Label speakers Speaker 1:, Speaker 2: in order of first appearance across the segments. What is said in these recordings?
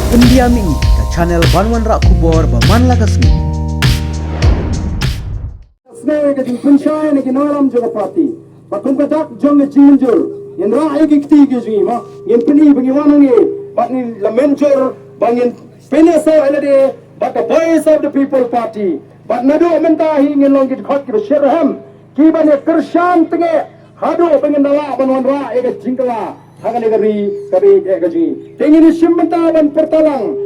Speaker 1: Pendiam ini ke channel Banwan Rak Kubor Baman Lagasmi.
Speaker 2: Sebenarnya kita pencahaya ni kita alam juga parti. Bakun katak jom jinjur. Yang rakyat kita kiri mah. Yang peni bagaimana ni? Bak ni lamenjur bangin penesa elade. But the voice of the people party. But nado mentahi ngin longgit khot kita syarham. Kiban ya kershan tenge. Hado pengen dala Banwan Rak ega jingkala. Hangan ega ega ji. Tengin simmenta ban pertalang.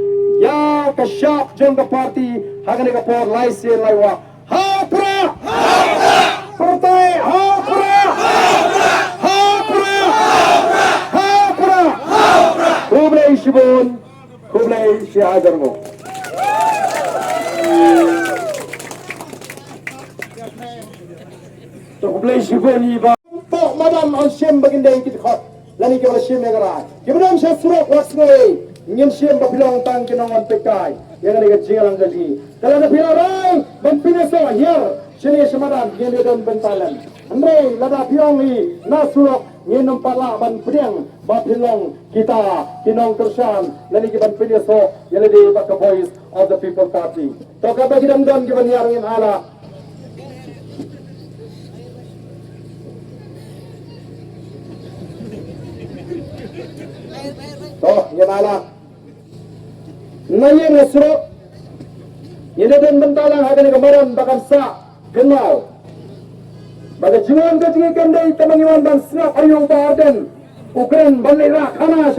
Speaker 2: Ya kasyap jom ke parti. Hangan ega por laisen laiwa. Hapra! Hapra! Partai Hapra! Hapra! Hapra! Hapra! Hapra! Kublai Shibun, Kublai Syahadarmu. Kublai Shibun iba. Pok madam al-Shem bagindai kita khot. Lani ke al-Shem negara. Kemudian saya surat wasnoi. Ingin Shem berbilang tang kenangan pekai. Yang ada kejialan gaji. Kalau ada piarai, berpindah hier. Sini semadan, yang dia dan bentalan. Andre, lada piang ni, nasurok, yang nampak lah ban pedang, bapilong kita, kinong tersan, lani kita pindah yang ada the voice of the people party. Toka bagi dan kita niarin ala. Toh, yang ala. Naya nasrok, yang dan bentalan akan kemarin bahkan sa kenal. Baga jingon ka jingi kandai tamangiwan dan snap ayong baden. Ukraine balira kana